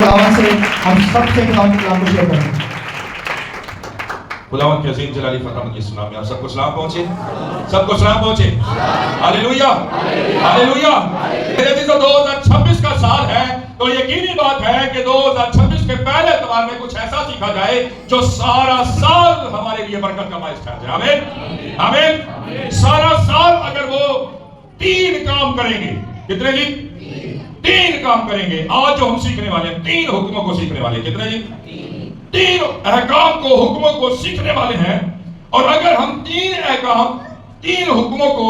आवाज से हम सबसे खुदावंद के कलाम को शेयर करें। खुदावंद के अजीम जलाली फतामत के नाम में आप सबको सलाम पहुंचे, सबको सलाम पहुंचे। Hallelujah, hallelujah. मेरे जी, 2026 का साल है तो यकीनी बात है कि 2026 के पहले एतवार में कुछ ऐसा सीखा जाए जो सारा साल हमारे लिए बरकत का बायस ठहर जाए। आमीन, आमीन। सारा साल अगर वो 3 काम करेंगे, कितने जी? 3 काम करेंगे। आज जो हम सीखने वाले हैं 3 हुक्मों को सीखने वाले, कितने जी? 3 अहकाम को, हुक्मों को सीखने वाले हैं। और अगर हम 3 अहकाम, 3 हुक्मों को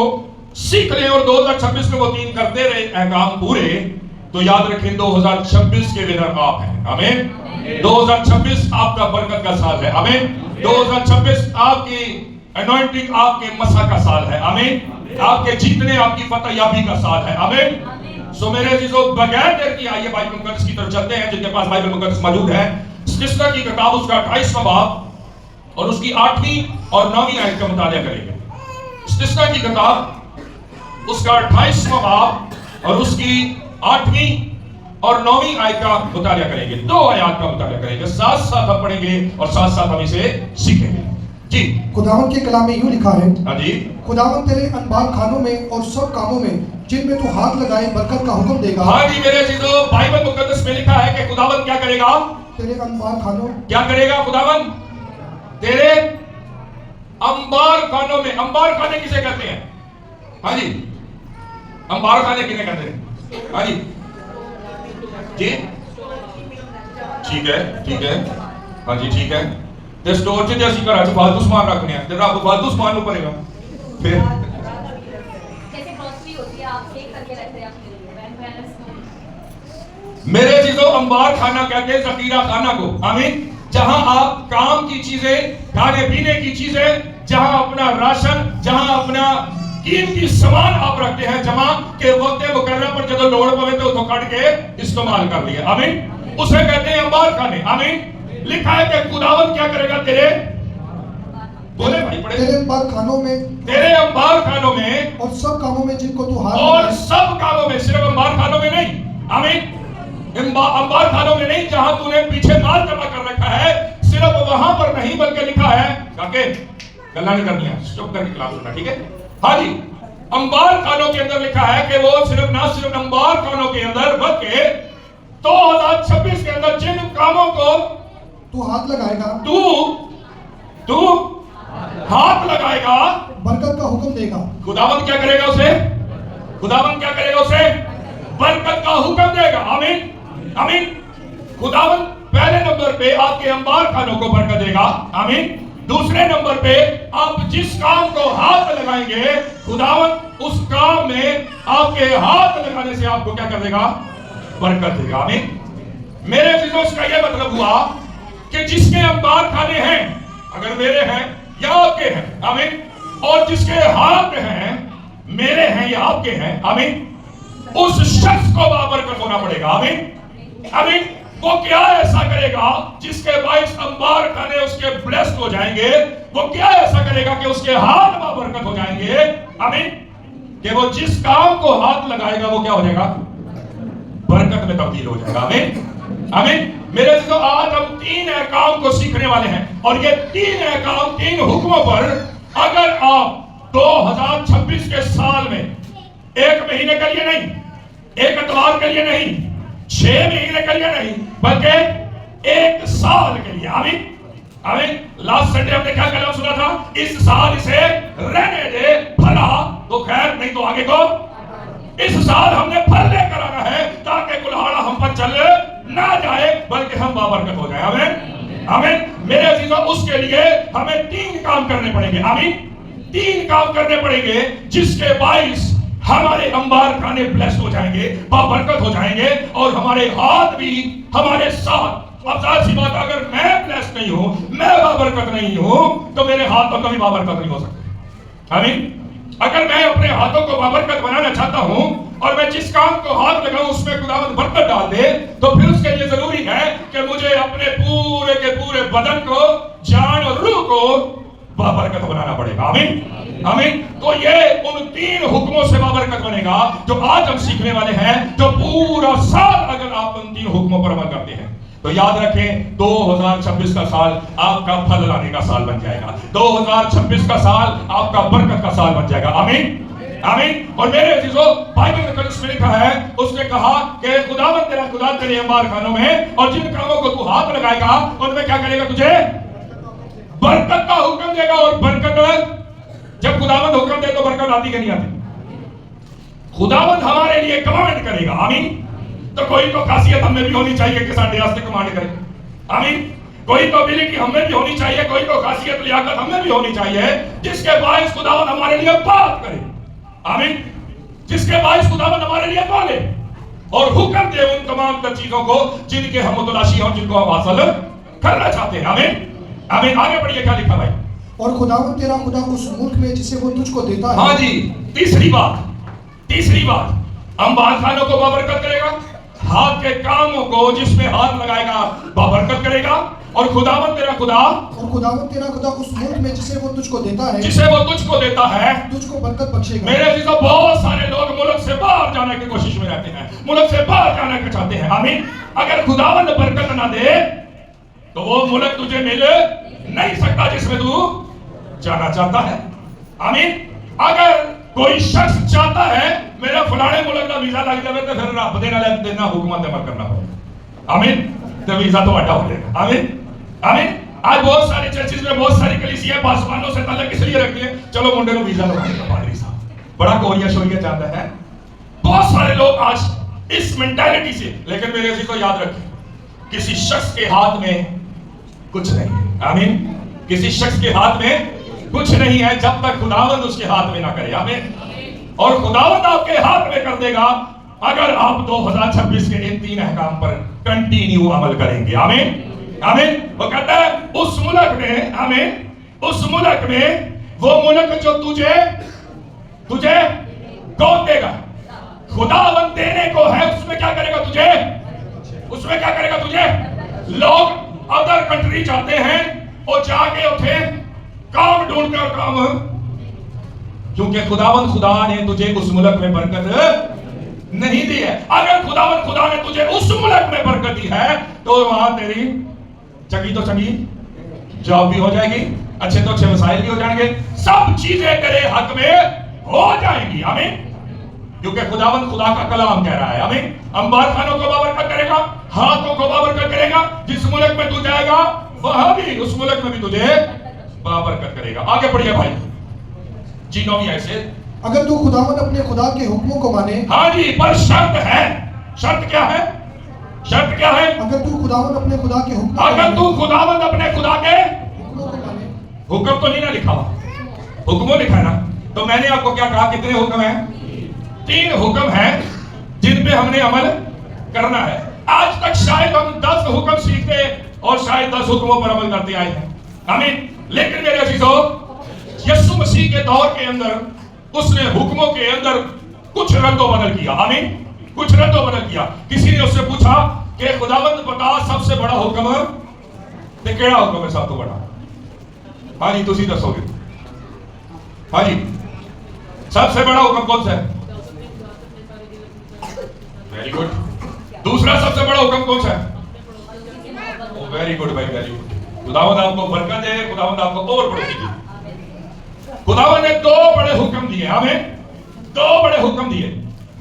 सीख लें और 2026 में वो 3 करते रहे अहकाम पूरे, तो याद रखें 2026 के विनर आप हैं। आमीन। 2026 आपका बरकत का साल है। आमीन। 2026 आपकी अनॉइंटिंग, आपके मसा का साल है। आमीन। आपके जीतने, आपकी फतह याबी का साल है। आमीन। सो मेरे अजीजों, बगैर देर की आइए बाइबल मुकद्दस की तरफ चलते हैं। जिनके पास बाइबल मुकद्दस मौजूद है, स्तिस्ना की किताब उसका 28वां बाब और उसकी 8वीं और 9वीं आयत का मुताला करेंगे। स्तिस्ना की किताब उसका 28वां बाब और उसकी 8वीं और 9वीं आयत का मुताला करेंगे। 2 आयत का मुताला करेंगे, साथ साथ हम पढ़ेंगे और साथ साथ हम इसे सीखेंगे। जी, खुदावंद के कलाम में यूं लिखा है, हाँ जी। खुदावंद तेरे अनबार खानों में और सब कामों में जिनमें तू हाथ लगाए बरकत का हुक्म देगा। हाँ जी मेरे अजीजों, बाइबल मुकद्दस में लिखा है कि खुदावंद क्या करेगा? तेरे अनबार खानों, क्या करेगा खुदावंद? तेरे अंबार खानों में। अंबार खाने किसे कहते हैं? हाँ जी, अंबार खाने किसे कहते हैं? हाँ जी, जी, ठीक है, ठीक है, हाँ जी, ठीक है। ते स्टोर च जैसी घर च फालतू सामान रखने हैं, ते रब फालतू सामान नु भरेगा। फिर जैसे ग्रोसरी होती है, आप सेव करके रख रहे हैं अपने लिए, बैंक बैलेंस को। मेरे चीजों, अंबार खाना कहते हैं जखीरा खाना को। आमीन। जहां आप काम की चीजें, खाने पीने की चीजें, जहां अपना राशन, जहां अपना कीमती सामान आप रखते हैं जमा के वक्त मुकर्रर पर जब लोड़ पवे तो उसको काट के इस्तेमाल कर लिया। आमीन। उसे कहते हैं अंबार खाने। आमीन। लिखा है कि खुदावंद क्या करेगा? तेरे, बोले भाई पढ़े, तेरे अनबार खानों में, तेरे अंबार खानों में और सब कामों में जिनको तू हाथ और लगाए। सब कामों में, सिर्फ अंबार खानों में नहीं। आमीन। अंबार खानों में नहीं, जहां तूने पीछे माल जमा कर रखा है, सिर्फ वहां पर नहीं, बल्कि लिखा है, काके गल्ला नहीं करनी है, चुप करके क्लास सुनना, ठीक है? हाँ जी, अंबार खानों के अंदर लिखा है कि वो सिर्फ ना सिर्फ अंबार खानों के अंदर, बल्कि 2026 के अंदर जिन कामों को तू हाथ लगाएगा, तू हाथ लगाएगा, बरकत का हुक्म देगा। खुदावंद क्या करेगा उसे? खुदावंद क्या करेगा उसे? बरकत का हुक्म देगा। आमीन, आमीन। खुदावंद पहले नंबर पे आपके अंबार खानों को बरकत देगा। आमीन। दूसरे नंबर पे आप जिस काम को हाथ लगाएंगे, खुदावंद उस काम में आपके हाथ लगाने से आपको क्या कर देगा? बरकत देगा। आमीन। मेरे अजीजों, इसका यह मतलब हुआ कि जिसके अंबार खाने हैं, अगर मेरे हैं या आपके हैं, आमीन, और जिसके हाथ हैं, मेरे हैं या आपके हैं, आमीन, उस शख्स को बाबरकत होना पड़ेगा। आमीन, आमीन। वो क्या ऐसा करेगा जिसके बाइस अंबार खाने उसके ब्लेस्ड हो जाएंगे? वो क्या ऐसा करेगा कि उसके हाथ बाबरकत हो जाएंगे? आमीन। कि वो जिस काम को हाथ लगाएगा वो क्या हो जाएगा? बरकत में तब्दील हो जाएगा। आमीन, आमीन। मेरे दोस्तों, आज हम 3 अहकाम को सीखने वाले हैं और ये 3 अहकाम, 3 हुक्मों पर अगर आप 2026 के साल में 1 महीने के लिए नहीं, 1 एतवार के लिए नहीं, 6 महीने के लिए नहीं, बल्कि 1 साल के लिए, आमीन, आमीन। लास्ट संडे हमने क्या कलम सुना था? इस साल इसे रहने दे भला तो खैर, नहीं तो आगे को। इस साल हमने फल लेकर आना है ताकि कुल्हाड़ा हम पर चल ना जाए, बल्कि हम बाबरकत हो जाए। आमीन, आमीन। मेरे अजीजों, उसके लिए हमें 3 काम करने पड़ेंगे। आमीन। 3 काम करने पड़ेंगे जिसके बाइस हमारे अंबार खाने ब्लेस्ड हो जाएंगे, बाबरकत हो जाएंगे और हमारे हाथ भी हमारे साथ। अब जाहिर सी बात, अगर मैं ब्लेस्ड नहीं हूं, मैं बाबरकत नहीं हूं, तो मेरे हाथ तो कभी बाबरकत नहीं हो सकते। आमीन। अगर मैं अपने हाथों को बाबरकत बनाना चाहता हूं और मैं जिस काम को हाथ लगाऊं उसमें खुदावंद बरकत डाल दे, तो फिर उसके लिए जरूरी है कि मुझे अपने पूरे के पूरे बदन को, जान और रूह को बाबरकत बनाना पड़ेगा। आमीन आमीन। तो ये उन 3 हुक्मों से बाबरकत बनेगा जो आज हम सीखने वाले हैं, जो पूरा साल अगर आप उन 3 हुक्मों पर अमल करते हैं तो याद रखें 2026 का साल आपका फल लाने का साल बन जाएगा। 2026 का साल आपका बरकत का साल बन जाएगा। आमीन आमीन। और मेरे अजीजों, बाइबल में लिखा है, उसने कहा कि खुदावंद तेरा खुदा तेरे अंबार खानों में और जिन कामों को तू हाथ लगाएगा उनमें क्या करेगा, तुझे बरकत का हुक्म देगा। और बरकत, जब खुदावंद हुक्म दे तो बरकत आती कि नहीं आती? खुदावंद हमारे लिए कमांड करेगा। आमीन। तो कोई तो खासियत हमें भी होनी चाहिए कि साडे वास्ते कमांड करे। आमीन। कोई तो एबिलिटी हमें भी होनी चाहिए, कोई तो खासियत लियाकत हमें भी होनी चाहिए जिसके बायस खुदावंद हमारे लिए बात करे। आमीन। जिसके बायस खुदावंद हमारे लिए बोले और हुक्म दे उन तमाम चीजों को जिनके हम मुतलाशी हैं और जिनको हम हासिल करना चाहते हैं। आमीन आमीन। आगे बढ़िए, क्या लिखा भाई? और खुदावंद तेरा खुदा उस मुल्क में जिसे वो तुझको देता है। हाँ जी, तीसरी बात, अंबार खानों को बाबरकत करेगा, हाथ के कामों को जिसमें हाथ लगाएगा बाबरकत करेगा। और खुदावंद तेरा खुदा उस मुल्क में जिसे वो तुझको देता है तुझको बरकत बख्शेगा। मेरे अजीजों, बहुत सारे लोग मुल्क से बाहर जाने की कोशिश में रहते हैं, मुल्क से बाहर जाने के चाहते हैं। आमीन। अगर खुदावंद बरकत ना दे तो वो मुल्क तुझे मिल नहीं सकता जिसमें तू जाना चाहता है। आमीन। अगर कोई शख्स चाहता है मेरा फलाने मुल्क का वीजा लग जाए तो फिर रब देना हुकूमत अमल करना पड़ेगा। आमीन। तो वीजा तो अड्डा हो जाएगा। आमीन आमीन। आज बहुत सारे चर्चेज में बहुत सारी कलीसिया पासवानों से ताल्लुक इसलिए रखती है, चलो मुंडे को वीजा लगाएगा पादरी साहब, बड़ा कोरिया शोरिया चाहता है। बहुत सारे लोग आज इस मेंटालिटी से, लेकिन मेरे अजीज को याद रखें, किसी शख्स के हाथ में कुछ नहीं है। आमीन। किसी शख्स के हाथ में कुछ नहीं है जब तक खुदावंद उसके हाथ में ना करे। आमीन। और खुदावंद आपके हाथ में कर देगा अगर आप 2026 के इन 3 अहकाम पर कंटिन्यू अमल करेंगे। आमीन आमीन। वो कहता है उस मुल्क में, आमीन, उस मुल्क में, वो मुल्क जो तुझे कौन देगा? खुदावंद देने को है। उसमें क्या करेगा तुझे? लोग अदर कंट्री जाते हैं और जाके उठे काम ढूंढते और काम, क्योंकि खुदावंद खुदा ने तुझे उस मुल्क में बरकत नहीं दी है। अगर खुदावंद खुदा ने तुझे उस मुल्क में बरकत दी है तो वहां तेरी चंगी तो चंगी जॉब भी हो जाएगी, अच्छे तो अच्छे मसाइल भी हो जाएंगे, सब चीजें तेरे हक में हो जाएंगी। आमीन। क्योंकि खुदावंद खुदा का कलाम कह रहा है। आमीन। अंबार खानों को बाबरकत करेगा, हाथों को बाबरकत करेगा, जिस मुल्क में तू जाएगा वहां भी उस मुल्क में भी तुझे बाबरकत करेगा। आगे बढ़िए भाई, चीनों भी ऐसे, अगर तू खुदावंद अपने खुदा के हुक्मों को माने। हाँ जी, पर शर्त है। शर्त क्या है? अगर तू खुदावंद अपने खुदा के हुक्मों को माने। हुक्म तो नहीं ना लिखा, हुक्मों लिखा है ना। तो मैंने आपको क्या कहा, कितने हुक्म हैं? 3 हुक्म हैं जिन पे हमने अमल करना है। आज तक शायद हम 10 हुक्म सीखते और शायद 10 हुक्मों पर अमल करते आए हैं। आमीन। लेकिन मेरे अजीजों, यीशु मसीह के दौर के अंदर उसने हुक्मों के अंदर कुछ रद्दो बदल किया। आमीन। कुछ रद्दो बदल किया। किसी ने उससे पूछा कि खुदावंद बता सबसे बड़ा हुक्म ते केड़ा हुक्म है सब तो बड़ा? हाँ जी, तुसी दसोगे। हाँ जी, सबसे बड़ा हुक्म कौन सा है? Very good. दूसरा सबसे बड़ा हुक्म कौन सा है? वेरी गुड भाई, वेरी गुड। खुदावंद आपको बरकत दे, खुदावंद आपको और बढ़ोतरी दे। खुदावंद ने 2 बड़े हुक्म दिए। हमें 2 बड़े हुक्म दिए।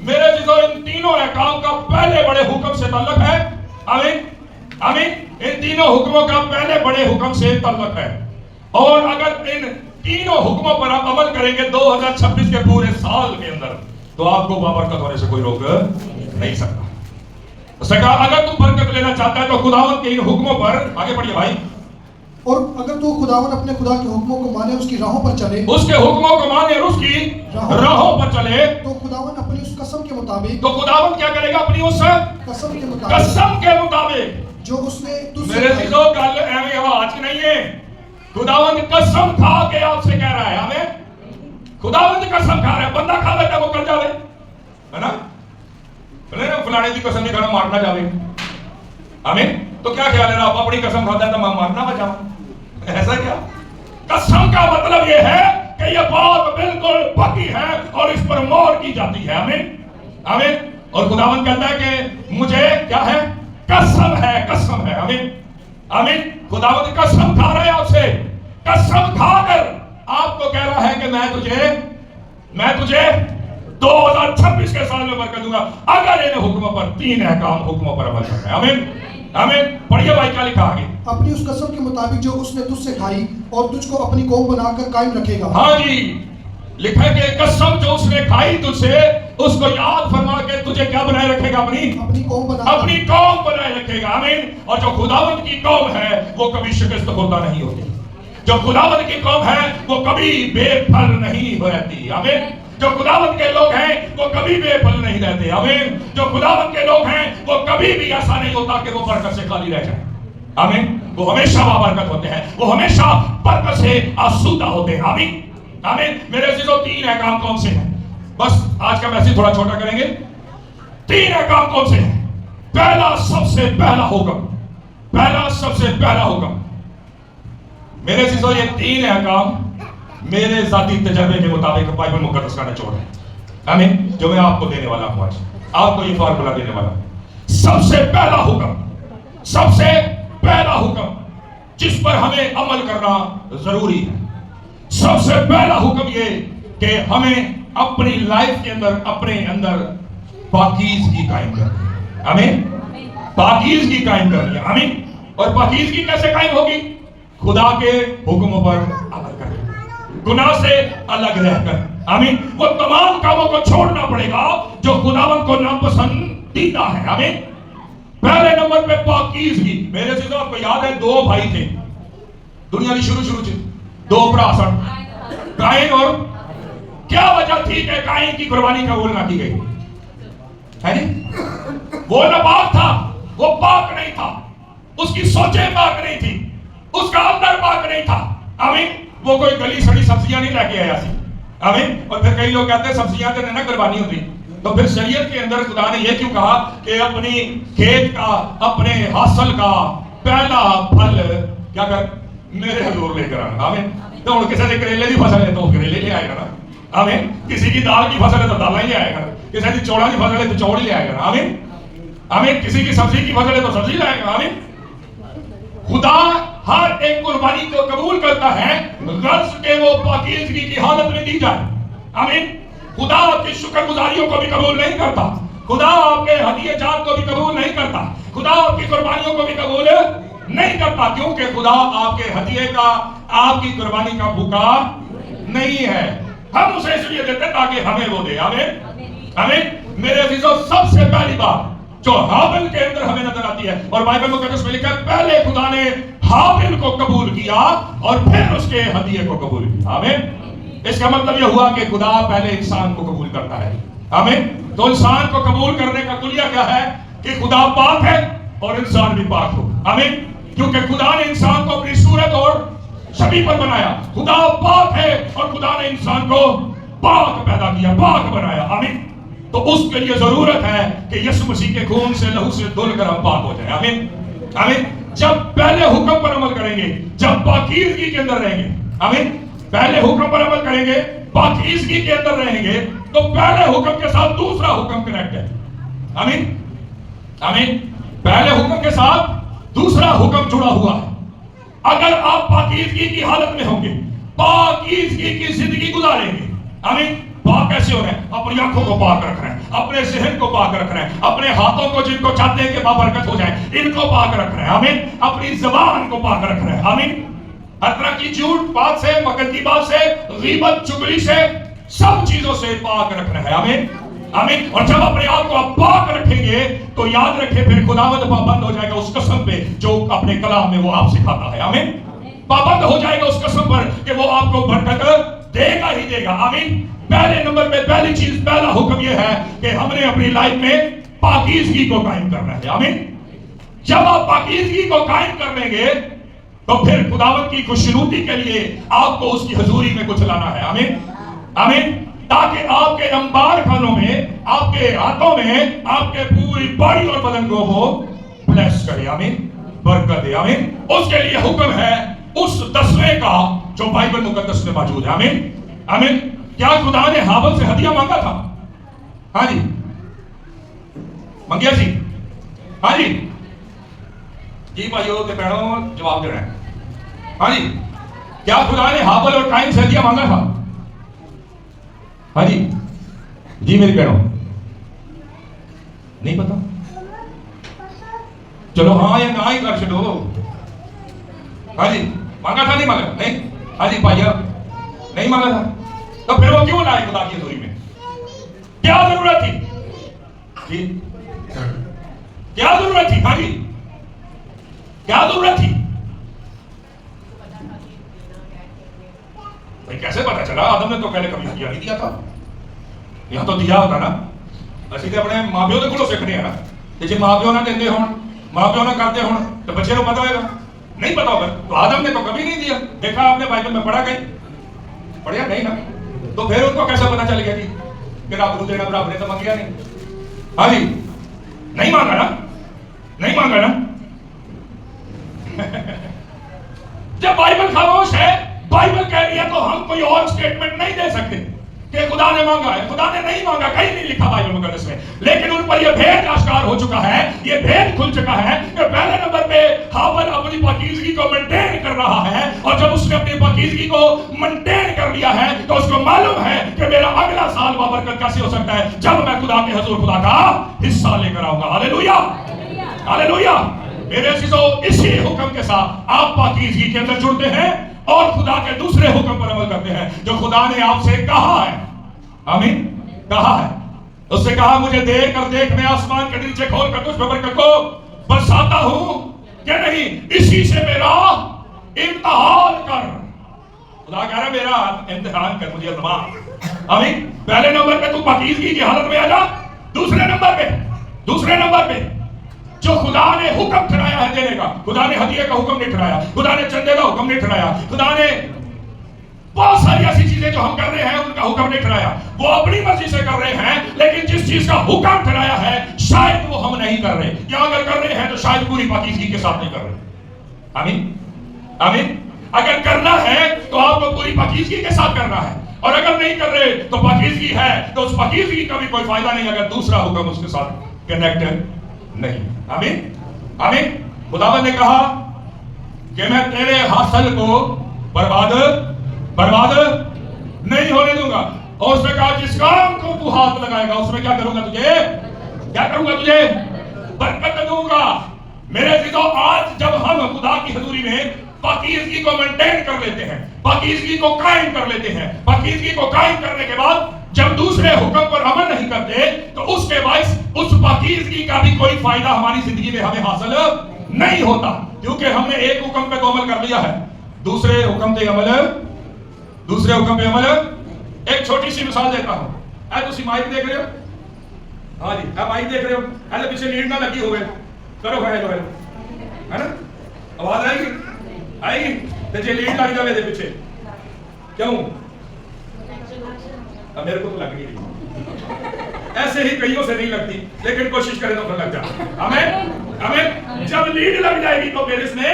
मेरे जिसो इन तीनों अहकाम का पहले बड़े हुक्म से ताल्लुक है। आमीन आमीन। इन तीनों हुक्मों का पहले बड़े हुक्म से ताल्लुक है। और अगर इन तीनों हुक्मों पर आप अमल करेंगे 2026 के पूरे साल के अंदर, तो आपको बाबरकत होने से कोई रोक नहीं सकता। उसने कहा अगर तुम बरकत लेना चाहता है तो खुदावंद के इन हुक्मों पर, आगे बढ़िए भाई, और अगर तू खुदावंद अपने खुदा के हुक्मों को माने, उसकी राहों पर चले, उसके हुक्मों को माने और उसकी राहों पर चले, तो खुदावंद अपनी उस कसम के मुताबिक, तो खुदावंद क्या करेगा? अपनी उस कसम के मुताबिक जो उसने मेरे चीजों कल एवं आज नहीं है। खुदावंद कसम खा के आपसे कह रहा है। हमें खुदावंद कसम खा रहा है। बंदा खा लेता वो कर जावे, है ना? फलाने की कसम नहीं खाना, मारना जावे। हमें तो क्या ख्याल है ना, आप अपनी कसम खाता है तो मैं मारना बचाऊं, ऐसा क्या? कसम का मतलब ये है कि ये बात बिल्कुल पक्की है और इस पर मोहर की जाती है। आमीन आमीन। और खुदावंद कहता है कि मुझे क्या है, कसम है। आमीन आमीन। खुदावंद कसम खा रहा है आपसे, कसम खाकर आपको कह रहा है कि मैं तुझे 2026 के साल में बरकत दूंगा अगर इन हुक्मों पर, 3 अहकाम हुक्मों पर अमल करना है। आमीन आमीन। पढ़िए भाई क्या लिखा आगे। अपनी उस कसम के मुताबिक जो उसने तुझसे खाई और तुझको अपनी कौम बनाकर कायम रखेगा। हाँ जी, लिखा है कि कसम जो उसने खाई तुझसे, उसको याद फरमा के तुझे क्या बनाए रखेगा, अपनी कौम बनाए रखेगा। आमीन। और जो खुदावंद की कौम है वो कभी शिकस्त खुर्दा नहीं होती। जो खुदावंद की कौम है वो कभी बेफल नहीं रहती। आमीन। जो खुदावंद के लोग हैं वो कभी बेफल नहीं रहते। आमीन। जो खुदावंद के लोग हैं वो कभी भी ऐसा नहीं होता कि वो बरकत से खाली रह जाए। आमीन। वो हमेशा बाबरकत होते हैं, वो हमेशा बरकत से आसूदा होते हैं। आमीन आमीन। मेरे अजीजों 3 अहकाम कौन से हैं? बस आज का मैसेज थोड़ा छोटा करेंगे। 3 अहकाम कौन से हैं? पहला सबसे पहला हुक्म मेरे अजीजों, ये 3 अहकाम मेरे जाती तजर्बे के मुताबिक बाइबल मुकद्दस का निचोड़ है। आमीन। जो मैं आपको देने वाला हूं आज, आपको ये फार्मूला देने वाला हूं। सबसे पहला हुक्म जिस पर हमें अमल करना जरूरी है, सबसे पहला हुक्म ये कि हमें अपनी लाइफ के अंदर, अपने अंदर पाकीज़गी कायम करनी है। आमीन। पाकीज़गी कायम करनी है। आमीन। और पाकीज़गी कैसे कायम होगी? खुदा के हुक्मों पर अमल करके, गुनाह से अलग रहकर। आमीन। वो तमाम कामों को छोड़ना पड़ेगा जो खुदावंद को नापसंदीदा है। आमीन। पहले नंबर पे पाकीज़गी। मेरे से आपको याद है 2 भाई थे दुनिया की शुरू से, 2 भरा सन, कायन और, क्या वजह थी कि कायन की कुर्बानी कबूल ना की गई? है नहीं? वो नापाक था, वो पाक नहीं था, उसकी सोचें पाक नहीं थी, उसका अंदर पाक नहीं था। आमीन। वो कोई गली सड़ी सब्जियां नहीं लेके आया सी। आमीन। और फिर कई लोग कहते हैं सब्जियां तो ना कुर्बानी होती, तो फिर शरीयत के अंदर खुदा ने ये क्यों कहा कि अपनी खेत का, अपने हासिल का पहला फल क्या कर, मेरे हजूर लेकर आना। आमीन। तो उनके साथ करेले की फसल है तो करेले ले आएगा ना। आमीन। किसी की दाल की फसल है तो दाल ही ले आएगा, किसी की चौड़ा की फसल है तो चौड़ ही ले आएगा। आमीन आमीन। किसी की सब्जी की फसल है तो सब्जी लाएगा। आमीन। खुदा हर एक कुर्बानी को कबूल करता है गर्ज के वो पाकीज़गी की हालत में दी जाए। आमीन। खुदा आपकी शुक्रगुजारियों को भी कबूल नहीं करता, खुदा आपके हदीये जात को भी कबूल नहीं करता, खुदा आपकी कुर्बानियों को भी कबूल नहीं करता, क्योंकि खुदा आपके हदीये का, आपकी कुर्बानी का भूखा नहीं है। हम उसे इसलिए देते हैं ताकि हमें वो दे। आमीन आमीन। मेरे अजीजों, सबसे पहली बात जो हाबिल के अंदर हमें नजर आती है, और बाइबल मुकद्दस में लिखा है पहले खुदा ने हाबिल को कबूल किया और फिर उसके हदीये को कबूल किया। आमीन। इसका मतलब यह हुआ कि खुदा पहले इंसान को कबूल करता है। आमीन। तो इंसान को कबूल करने का कुलिया क्या है कि खुदा पाक है और इंसान भी पाक हो। आमीन। क्योंकि खुदा ने इंसान को अपनी सूरत और शबीह पर बनाया। खुदा पाक है और खुदा ने इंसान को पाक पैदा किया, पाक बनाया। आमीन। तो उसके लिए जरूरत है कि यीशु मसीह के खून से, लहू से धुलकर हम पाक हो जाए। आमीन आमीन। जब पहले हुक्म पर अमल करेंगे, जब पाकीज़गी के अंदर रहेंगे, आमीन, पहले हुक्म पर अमल करेंगे, पाकीज़गी के अंदर रहेंगे, तो पहले हुक्म के साथ दूसरा हुक्म कनेक्ट है। आमीन आमीन। पहले हुक्म के साथ दूसरा हुक्म जुड़ा हुआ है। अगर आप पाकीज़गी की हालत में होंगे, पाकीज़गी की जिंदगी गुजारेंगे, आमीन, पाक कैसे हो रहे हैं? अपनी आंखों को पाक रख रहे हैं, अपने ज़हन को पाक रख रहे हैं, अपने हाथों को जिनको चाहते हैं कि बाबरकत हो जाए इनको पाक रख रहे हैं। आमीन। अपनी ज़बान को पाक रख रहे हैं। आमीन। हर तरह की झूठ बात से, मगर की बात से, गीबत, चुगली से, सब चीजों से पाक रख रहे हैं। आमीन आमीन। और जब अपने आप को आप पाक रखेंगे तो याद रखें फिर खुदावंद पाबंद हो जाएगा उस कसम पे जो अपने कलाम में वो आप सिखाता है। आमीन। पाबंद हो जाएगा उस कसम पर कि वो आपको बरकत देगा ही देगा। आमीन। पहले नंबर पे पहली चीज, पहला हुक्म यह है कि हमने अपनी लाइफ में पाकीज़गी को कायम करना है। आमीन। जब आप पाकीज़गी को कायम कर लेंगे तो फिर खुदावंद की खुशनुदी के लिए आपको उसकी हजूरी में कुछ लाना है। आमीन आमीन। ताकि आपके अंबार खानों में, आपके हाथों में, आपके पूरी बॉडी और बदन को वो ब्लेस करे। आमीन। बरकत दे। आमीन। उसके लिए हुक्म है اس 10वें کا جو بائبل مقدس میں موجود ہے. آمین آمین. کیا خدا نے حابل سے ہدیہ مانگا تھا؟ ہاں جی منگیا جی. ہاں جی جی بھائیوں کے بہنوں جواب دے رہے ہیں. ہاں جی کیا خدا نے حابل اور قائن سے ہدیہ مانگا تھا؟ ہاں جی جی میری بہنوں نہیں پتا. چلو ہاں یا نہ ہی کر چلو. ہاں جی مانگا تھا نہیں مانگا نہیں. ہاں جی بھائی نہیں مانگا تھا تو پھر وہ کیوں لائے خدا کی حضوری میں؟ کیا ضرورت تھی جی؟ کیا ضرورت تھی؟ ہاں جی کیا ضرورت تھی؟ بھائی کیسے پتا چلا؟ آدم نے تو پہلے کبھی کیا نہیں دیا تھا. یہاں تو دیا ہوتا نا. اسی تو اپنے ماں پیو کے کولوں سیکھنے ہیں نا. جی ماں پیو نہ دیندے ہون ماں پیو نہ کرتے ہون تو بچے کو پتا ہوئے گا. نہیں پتا ہوگا تو آدم نے تو کبھی نہیں دیا. دیکھا آپ نے بائبل میں پڑھا کہیں؟ پڑھیا نہیں نا. تو پھر ان کو کیسا پتا چل گیا کہ رب کو دینا رب نے تو مانگیا نہیں؟ ہاں جی نہیں مانگا نا. نہیں مانگا نا. جب بائبل خاموش ہے بائبل کہہ رہی ہے تو ہم کوئی اور سٹیٹمنٹ نہیں دے سکتے کہ خدا نے مانگا ہے. خدا نے نہیں مانگا کہیں نہیں لکھا بائبل مقدس میں. لیکن ان پر یہ بھید آشکار ہو چکا ہے یہ بھید کھل چکا ہے کہ پہلے نمبر پہ حابل اپنی پاکیزگی کو مینٹین کر رہا ہے اور جب اس نے اپنی پاکیزگی کو مینٹین کر لیا ہے تو اس کو معلوم ہے کہ میرا اگلا سال بابرکت کیسے ہو سکتا ہے جب میں خدا کے حضور خدا کا حصہ لے کر آؤں گا. ہاللیلویا ہاللیلویا. میرے عزیزو اسی حکم کے ساتھ آپ پاکیزگی کے اندر جڑتے ہیں اور خدا کے دوسرے حکم پر عمل کرتے ہیں جو خدا نے آپ سے کہا ہے. آمین کہا ہے. اس سے کہا مجھے دیکھ کر دیکھ میں آسمان کے نیچے کھول کر تجھ پر برکت کو برساتا ہوں کہ نہیں اسی سے میرا امتحان کر. خدا کہہ رہا ہے میرا امتحان کر مجھے آزما. آمین. پہلے نمبر پہ تو پاکیزگی کی حالت میں آ جا. دوسرے نمبر پہ جو خدا نے حکم ٹھہرایا ہے دینے کا. خدا نے ہدیے کا حکم نہیں ٹھہرایا. خدا نے چندے کا حکم نہیں ٹھہرایا. خدا نے بہت ساری ایسی چیزیں جو ہم کر رہے ہیں ان کا حکم نہیں ٹھہرایا. وہ اپنی مرضی سے کر رہے ہیں لیکن جس چیز کا حکم ٹھہرایا ہے شاید وہ ہم نہیں کر رہے یا اگر کر رہے ہیں تو شاید پوری پاکیزگی کے ساتھ نہیں کر رہے. آمین آمین. اگر کرنا ہے تو آپ کو پوری پاکیزگی کے ساتھ کرنا ہے اور اگر نہیں کر رہے تو پاکیزگی ہے تو اس پاکیزگی کا بھی کوئی فائدہ نہیں اگر دوسرا حکم اس کے ساتھ کنیکٹ نہیں. آمین آمین. خداوند نے کہا کہ میں تیرے حاصل کو برباد نہیں ہونے دوں گا اور اس نے کہا جس کام کو تو ہاتھ لگائے گا اس میں کیا کروں گا تجھے برکت دوں گا. میرے عزیزو آج جب ہم خدا کی حضوری میں پاکیزگی کو مینٹین کر لیتے ہیں پاکیزگی کو قائم کر لیتے ہیں پاکیزگی کو قائم کرنے کے بعد جب دوسرے حکم پر عمل نہیں کرتے تو اس کے باعث اس پاکیزگی کا بھی کوئی فائدہ ہماری زندگی میں ہمیں حاصل نہیں ہوتا کیونکہ ہم نے ایک حکم پہ تو عمل کر لیا ہے. دوسرے حکم پہ عمل ایک چھوٹی سی مثال دیتا ہوں. اے تسی مائک دیکھ رہے ہو؟ ہاں جی اے مائک دیکھ رہے ہو؟ اے پیچھے لیڈ نہ لگی ہوئے کرو ہے نا آواز آئے گی تے جے لیڈ لگ جائے دے پیچھے کیوں؟ اب میرے کو تو لگ نہیں ایسے ہی کئیوں سے نہیں لگتی لیکن کوشش کرے تو پھر لگ جائے. ہمیں جب لیڈ لگ جائے گی تو پھر اس میں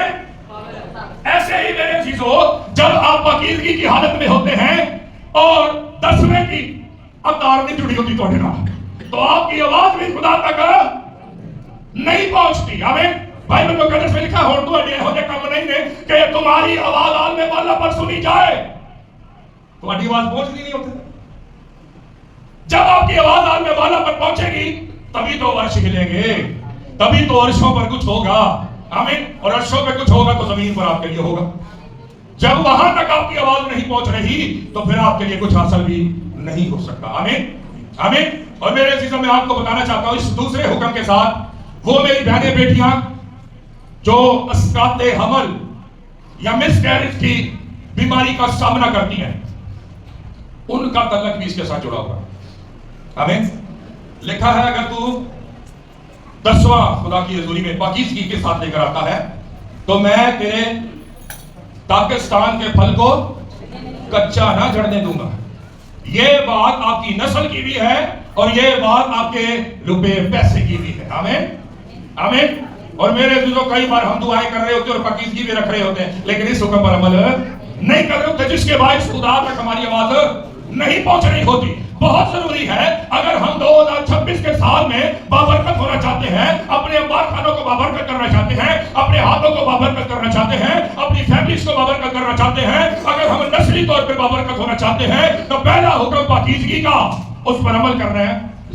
ایسے ہی میرے چیزوں جب آپ پاکیزگی کی حالت میں ہوتے ہیں اور 10ویں کی اب تار نہیں جڑی ہوتی توڑے نہ تو آپ کی آواز بھی خدا تک نہیں پہنچتی. ہمیں بائبل مقدس میں لکھا ہو تو ہو جائے کم نہیں ہے کہ تمہاری آواز عالم والا پر سنی جائے. تمہاری آواز پہنچتی نہیں ہوتی. جب آپ کی آواز عالم والا پر پہنچے گی تبھی تو عرش ہلیں گے تبھی تو عرشوں پر کچھ ہوگا. آمین. اور عرشوں پہ کچھ ہوگا تو زمین پر آپ کے لیے ہوگا. جب وہاں تک آپ کی آواز نہیں پہنچ رہی تو پھر آپ کے لیے کچھ حاصل بھی نہیں ہو سکتا. آمین آمین. اور میرے عزیزوں میں آپ کو بتانا چاہتا ہوں اس دوسرے حکم کے ساتھ وہ میری بہنیں بیٹیاں جو اسقاط حمل یا مس کیریج کی بیماری کا سامنا کرتی ہیں ان کا تعلق بھی اس کے ساتھ جڑا ہوگا. آمین. لکھا ہے اگر تو 10واں خدا کی حضوری میں پاکیزگی کے ساتھ لے کر آتا ہے تو میں تیرے پاکستان کے پھل کو کچا نہ جڑنے دوں گا. یہ بات آپ کی نسل کی بھی ہے اور یہ بات آپ کے روپے پیسے کی بھی ہے. آمین آمین. اور میرے عزیزوں کئی بار ہم دعائیں کر رہے ہوتے ہیں اور پاکیزگی بھی رکھ رہے ہوتے ہیں لیکن اس حکم پر عمل نہیں کر رہے ہوتے جس کے باعث خدا تک ہماری آواز نہیں پہنچ رہی ہوتی. بہت ضروری ہے اگر ہم 2026 کے سال میں بابرکت ہونا چاہتے ہیں, اپنے انبار خانوں کو بابرکت کرنا چاہتے ہیں, اپنے ہاتھوں کو بابرکت کرنا چاہتے ہیں, اپنی فیملیز کو بابرکت کرنا چاہتے ہیں, اگر ہم نسلی طور پہ بابرکت ہونا چاہتے ہیں تو پہلا حکم پاکیزگی کا, اس پر عمل کرنا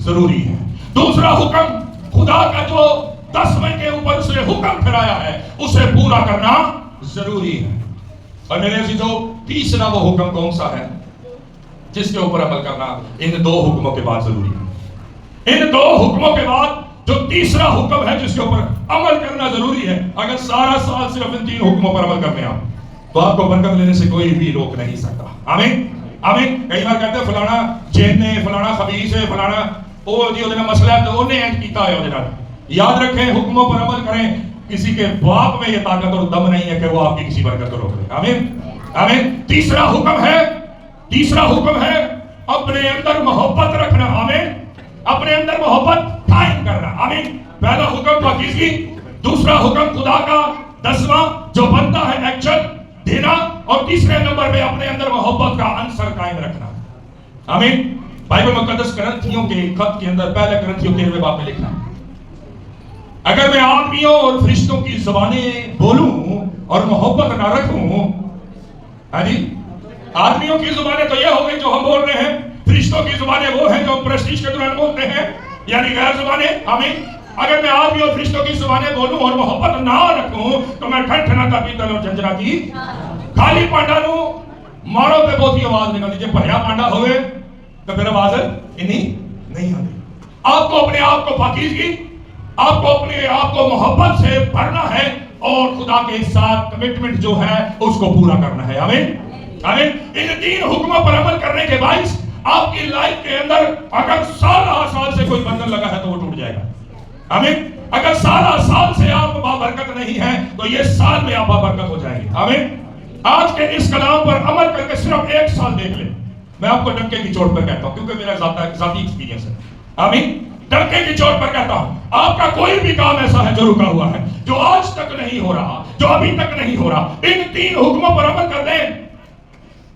ضروری ہے. دوسرا حکم خدا کا جو 10ویں کے اوپر اس نے حکم پھیلایا ہے اسے پورا کرنا ضروری ہے. اور میرے عزیزو تیسرا وہ حکم کون سا ہے جس کے اوپر عمل کرنا ان 2 حکموں کے بعد ضروری ہے. ان 2 حکموں کے بعد جو تیسرا حکم ہے جس کے اوپر عمل کرنا ضروری ہے, اگر سارا سال صرف ان 3 حکموں پر عمل کرتے ہیں تو آپ کو برکت لینے سے کوئی بھی روک نہیں سکتا. آمین آمین. کئی بار کہتے ہیں فلانا جین ہے, فلانا خبیث ہے, فلانا وہ جی وہ مسئلہ ہے تو انہیں اینڈ کیتا ہے. یاد رکھیں حکموں پر عمل کریں, کسی کے باپ میں یہ طاقت اور دم نہیں ہے کہ وہ آپ کی کسی برکت کو روک دے. آمین آمین. تیسرا حکم ہے اپنے اندر محبت رکھنا. آمین. اپنے اندر محبت قائم کرنا. آمین. پہلا حکم پاکیزگی, دوسرا حکم خدا کا 10واں جو بنتا ہے ایکشن دینا, اور تیسرے نمبر پہ اپنے اندر محبت کا عنصر قائم رکھنا. آمین. بائبل مقدس کرنتھیوں کے خط کے اندر پہلے کرنتھیوں 13ویں باب میں لکھا, اگر میں آدمیوں اور فرشتوں کی زبانیں بولوں اور محبت نہ رکھوں, ہاں جی, آدمیوں کی زبانیں تو یہ ہو گئی جو ہم بول رہے ہیں, فرشتوں کی زبانیں وہ ہیں جو ہم پرسٹیج کے دوران بولتے ہیں, یعنی غیر زبانیں. آمین. اگر میں آدمیوں اور فرشتوں کی زبانیں بولوں اور محبت نہ رکھوں تو میں ٹھنٹھناتا پیتل اور جھنجھناتی خالی پانڈا نو مارو پہ بہت ہی آواز نکل دیجئے, بھریا پانڈا ہوئے تو پھر آواز نہیں آتی. آپ کو اپنے آپ کو پاکیزگی, آپ کو اپنے آپ کو محبت سے بھرنا ہے اور خدا کے ساتھ کمٹمنٹ جو ہے اس کو پورا کرنا ہے. آمین آمین. ان 3 حکموں پر عمل کرنے کے باعث آپ کی لائف کے اندر اگر سال سے کوئی بندھن لگا ہے تو وہ ٹوٹ جائے گا. آمین. اگر سال سے آپ بابرکت نہیں ہیں تو یہ سال میں آپ بابرکت ہو جائیں گے. آمین. آج کے اس کلام پر عمل کر کے صرف 1 سال دیکھ لیں. میں آپ کو ڈنکے کی چوٹ پر کہتا ہوں کیونکہ میرا ذاتی ایکسپیرینس ہے. آمین. ڈنکے کی چوٹ پر کہتا ہوں, آپ کا کوئی بھی کام ایسا ہے جو رکا ہوا ہے, جو آج تک نہیں ہو رہا, جو ابھی تک نہیں ہو رہا, ان 3 حکموں پر عمل کر دیں.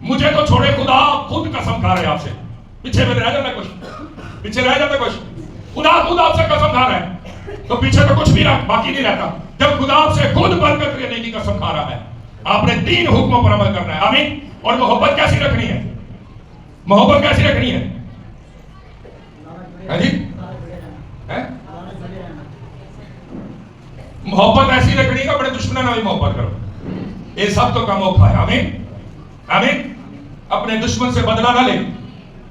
مجھے تو چھوڑے, خدا خود قسم کھا رہا ہے آپ سے. پیچھے میں رہ جاتا کچھ, خدا خود آپ سے قسم کھا رہا ہے تو پیچھے تو کچھ بھی باقی نہیں رہتا. جب خدا آپ سے خود برکت لینے کی قسم کھا رہا ہے, آپ نے 3 حکموں پر عمل کرنا ہے. آمین. اور محبت کیسی رکھنی ہے؟ جی محبت ایسی رکھنی ہے, اپنے دشمنوں نے بھی محبت کرو. یہ سب تو کم اوکھا ہے. آمین آمین. اپنے دشمن سے بدلہ نہ لے.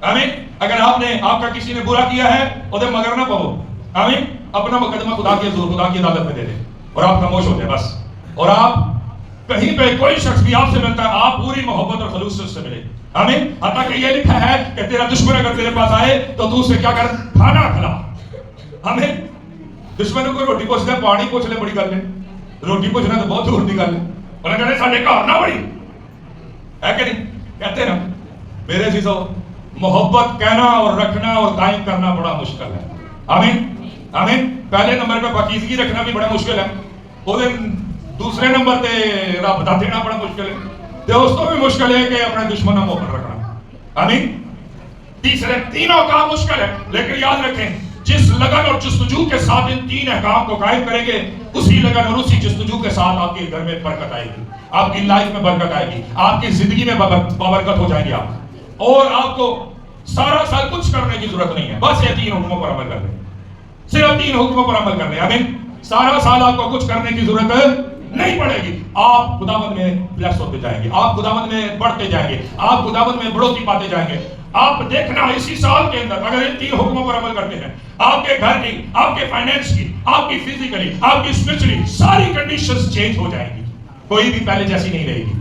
آمین. اگر آپ کا کسی نے برا کیا ہے ادھر مگر نہ پاؤ. آمین. اپنا مقدمہ خدا کی حضور, خدا کی عدالت میں دے دے اور آپ خاموش ہوتے بس. اور آپ کہیں پہ کوئی شخص بھی آپ سے ملتا ہے, آپ پوری محبت اور خلوص سے اس سے ملے. آمین. حتیٰ کہ یہ لکھا ہے کہ تیرا دشمن اگر تیرے پاس آئے تو تو اسے کیا کر, کھانا کھلا. آمین. دشمن کو روٹی پوچھ لے, پانی پوچھ لے, بڑی گل ہے. روٹی پوچھنا تو بہت دور کی گل ہے. انہیں کہتے ساڈے گھر نہ بڑی ہے کہ نہیں, کہتے نا. میرے عزیزو محبت کہنا اور رکھنا اور قائم کرنا بڑا مشکل ہے. آمین آمین. پہلے نمبر پہ پاکیزگی رکھنا بھی بڑا مشکل ہے, اور دوسرے نمبر پہ رابطہ دینا بڑا مشکل ہے. دوستوں بھی مشکل ہے کہ اپنے دشمنوں کو اوپر رکھنا. آمین. تیسرے تینوں کام مشکل ہے, لیکن یاد رکھیں جس لگن اور جستجو کے ساتھ ان 3 احکام کو قائم کریں گے, اسی لگن اور اسی جستجو کے ساتھ آپ کے گھر میں برکت آئے گی, آپ کی لائف میں برکت آئے گی, آپ کی زندگی میں بابرکت ہو جائیں گے آپ, اور آپ کو سارا سال کچھ کرنے کی ضرورت نہیں ہے. بس یہ 3 حکموں پر عمل کر لیں, صرف 3 حکموں پر عمل کر لیں. آمین. سارا سال آپ کو کچھ کرنے کی ضرورت نہیں پڑے گی. آپ خداوند میں بلیس ہوتے جائیں گے, آپ خداوند میں بڑھتے جائیں گے, آپ خداوند میں بڑھوتری پاتے جائیں گے. آپ دیکھنا اسی سال کے اندر اگر ان 3 حکموں پر عمل کرتے ہیں, آپ کے گھر کی, آپ کے فائنینس کی, آپ کی فزیکلی, آپ کی اسپرچولی ساری کنڈیشنز چینج ہو جائیں گی. کوئی بھی پہلے جیسی نہیں رہے گی,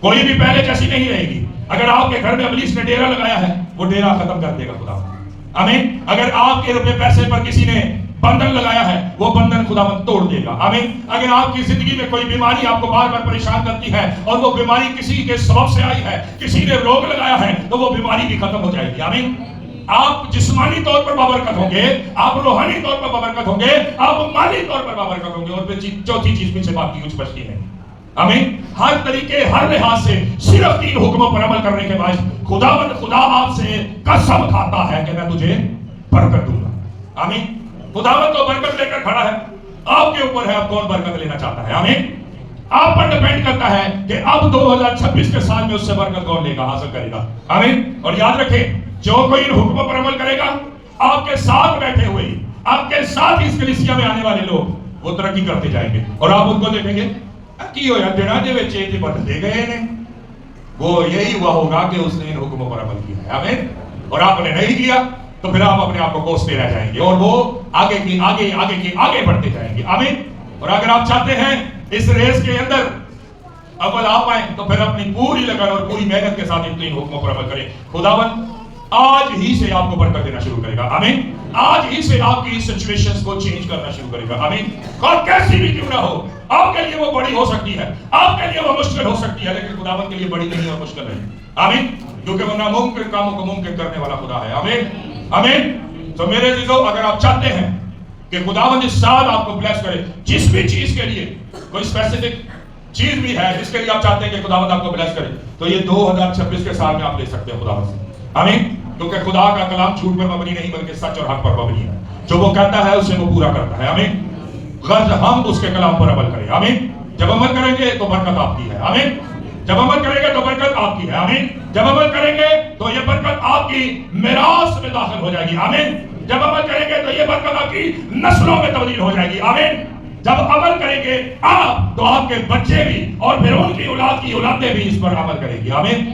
کوئی بھی پہلے جیسی نہیں رہے گی. اگر آپ کے گھر میں ابلیس نے ڈیرا لگایا ہے وہ ڈیرا ختم کر دے گا خدا. آمین. اگر آپ کے روپے پیسے پر کسی نے بندھن لگایا ہے وہ بندھن خداوند توڑ دے گا. آمین. اگر آپ کی زندگی میں کوئی بیماری آپ کو بار بار پریشان کرتی ہے اور وہ بیماری کسی کے سبب سے آئی ہے, کسی نے روگ لگایا ہے, تو وہ بیماری بھی ختم ہو جائے گی. آمین آپ جسمانی طور پر بابرکت ہوں گے, آپ روحانی طور پر بابرکت ہوں گے, آپ مالی طور پر بابرکت ہوں گے, اور پھر چوتھی چیز پیچھے باقی کچھ بچتی نہیں. آمین. ہر طریقے, ہر لحاظ سے صرف 3 حکموں پر عمل کرنے کے بعد خدا آپ سے قسم کھاتا ہے کہ میں تجھے برکت دوں گا. آمین. خداوند تو برکت لے کر کھڑا ہے, آپ کے اوپر ہے آپ کون برکت لینا چاہتا ہے. آمین. آپ پر ڈیپینڈ کرتا ہے کہ اب 2026 کے سال میں اس سے برکت کون لے گا, حاصل کرے گا. آمین. اور یاد رکھیں, جو کوئی ان حکموں پر عمل کرے گا, آپ کے ساتھ بیٹھے ہوئے, آپ کے ساتھ اس کلیسیا میں آنے والے لوگ وہ ترقی کرتے جائیں گے, اور آپ ان کو دیکھیں گے کی ہو جاتے نا جو چیز بدلتے گئے ہیں, وہ یہی ہوا ہوگا کہ اس نے ان حکموں پر عمل کیا ہے. آمین. اور آپ نے نہیں کیا تو پھر آپ اپنے آپ کو کوستے رہ جائیں گے, اور وہ آگے بڑھتے جائیں گے. آمین. اور اگر آپ چاہتے ہیں اس ریس کے اندر اول آپ آئیں تو پھر اپنی پوری لگن اور پوری محنت کے ساتھ ان 3 حکموں پر عمل کریں. خداوند آج ہی سے آپ کو برکت دینا شروع کرے گا. آمین. آج ہی سے آپ کی سچویشنز کو چینج کرنا شروع کرے گا. آمین. اور کیسی بھی کیوں نہ ہو, آپ کے لیے وہ بڑی ہو سکتی ہے, آپ کے لیے وہ مشکل ہو سکتی ہے, لیکن خداوند کے لیے بڑی نہیں اور مشکل نہیں. آمین. کیونکہ وہ ناممکن کاموں کو ممکن کرنے والا خدا ہے. آمین. آمین. تو میرے عزیزو, اگر آپ چاہتے ہیں کہ خداوند اس سال آپ کو بلیس کرے, جس بھی چیز کے لیے, کوئی اسپیسیفک چیز بھی ہے جس کے لیے آپ چاہتے ہیں کہ خداوند آپ کو بلیس کرے, تو یہ 2026 کے سال میں آپ لے سکتے ہیں خداوند سے. آمین. کیونکہ خدا کا کلام جھوٹ پر مبنی نہیں بلکہ سچ اور حق پر مبنی ہے. جو وہ کہتا ہے اسے وہ پورا کرتا ہے. آمین. غرض ہم اس کے کلام پر عمل کریں. آمین. جب عمل کریں گے تو برکت آپ کی ہے. آمین. جب عمل کریں گے تو برکت آپ کی ہے. آمین. جب عمل کریں گے تو یہ برکت آپ کی میراث میں داخل ہو جائے گی. آمین. جب عمل کریں گے تو یہ برکت آپ کی نسلوں میں تبدیل ہو جائے گی. آمین. جب عمل کریں گے آپ تو آپ کے بچے بھی اور پھر ان کی اولاد کی اولادیں بھی اس پر عمل کریں گی. آمین.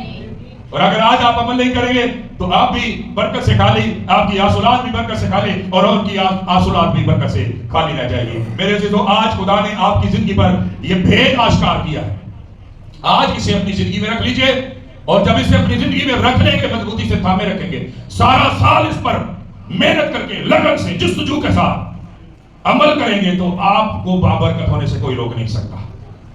اور اگر آج آپ عمل نہیں کریں گے تو آپ بھی برکت سے خالی, آپ کی آسولاد بھی برکت سے خالی, اور ان کی آسولاد بھی برکت سے خالی رہ جائے گی. میرے عزیزو, آج خدا نے آپ کی زندگی پر یہ بھید آشکار کیا ہے. آج اسے اپنی زندگی میں رکھ لیجئے, اور جب اسے اپنی زندگی میں رکھ لیں گے, مضبوطی سے تھامے رکھیں گے, سارا سال اس پر محنت کر کے لگن سے جستجو کے ساتھ عمل کریں گے, تو آپ کو بابرکت ہونے سے کوئی روک نہیں سکتا.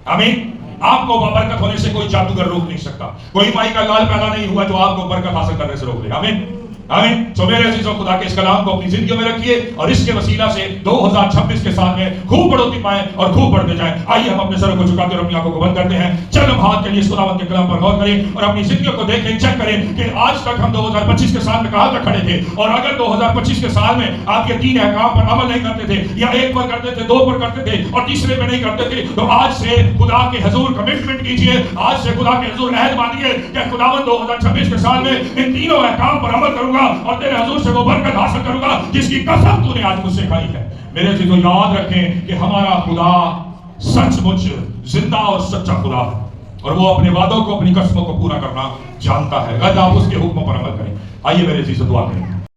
آمین. آپ کو بابرکت ہونے سے کوئی جادوگر روک نہیں سکتا. کوئی مائی کا لال پیدا نہیں ہوا جو آپ کو برکت حاصل کرنے سے روک لے. آمین. آمین. تو میرے عزیزوں, خدا کے اس کلام کو اپنی زندگیوں میں رکھیے, اور اس کے وسیلہ سے 2026 کے ساتھ میں خوب بڑھوتی پائیں اور خوب بڑھتے جائیں. آئیے ہم اپنے سروں کو جھکاتے اور اپنی آنکھوں کو بند کرتے ہیں. چل ہم ہاتھ کے لیے اس خداوند کے کلام پر غور کریں اور اپنی زندگیوں کو دیکھیں, چیک کریں کہ آج تک ہم 2025 کے سال میں کہاں تک کھڑے تھے, اور اگر 2025 کے سال میں آپ کے 3 احکام پر عمل نہیں کرتے تھے, یا 1 پر کرتے تھے, 2 پر کرتے تھے, اور تیسرے میں نہیں کرتے تھے, تو آج سے خدا کے حضور کمٹمنٹ کیجئے, آج سے خدا کے حضور عہد باندھیے کہ خداوند 2026 کے سال میں ان 3 احکام پر عمل کروں گا, اور تیرے حضور سے وہ برکت حاصل کروں گا جس کی قسم تو نے آج مجھ سے کھائی ہے. میرے عزیزو, یاد رکھیں کہ ہمارا خدا سچ مچ زندہ اور سچا خدا ہے, اور وہ اپنے وعدوں کو, اپنی قسموں کو پورا کرنا جانتا ہے. اگر آپ اس کے حکموں پر عمل کریں. آئیے میرے عزیزو دعا کریں.